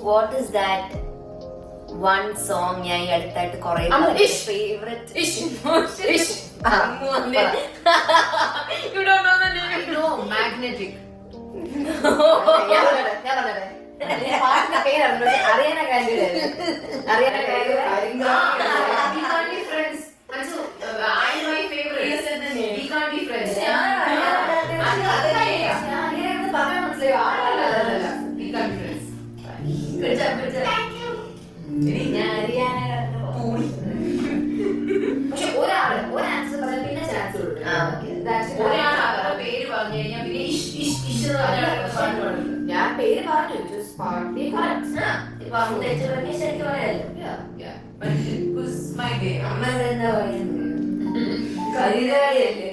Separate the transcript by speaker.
Speaker 1: What is that one song ഞാൻ ഈ അടുത്തായിട്ട് കുറെ ഫേവറേറ്റ്
Speaker 2: മാഗ്നറ്റിക്
Speaker 1: പാട്ടിന്റെ പേരാണ് അറിയാന കാര്യം പക്ഷെ ഒരാള് ഒരാൻസർ പറഞ്ഞാൽ പിന്നെ ചാൻസ് കൊടുക്കും.
Speaker 2: പേര് പറഞ്ഞു കഴിഞ്ഞാൽ പിന്നെ
Speaker 1: ഞാൻ പേര് പറഞ്ഞു ശരിക്കും പറയാലോ. അമ്മ എന്താ പറയുന്നത്? കരികാലിയല്ലേ?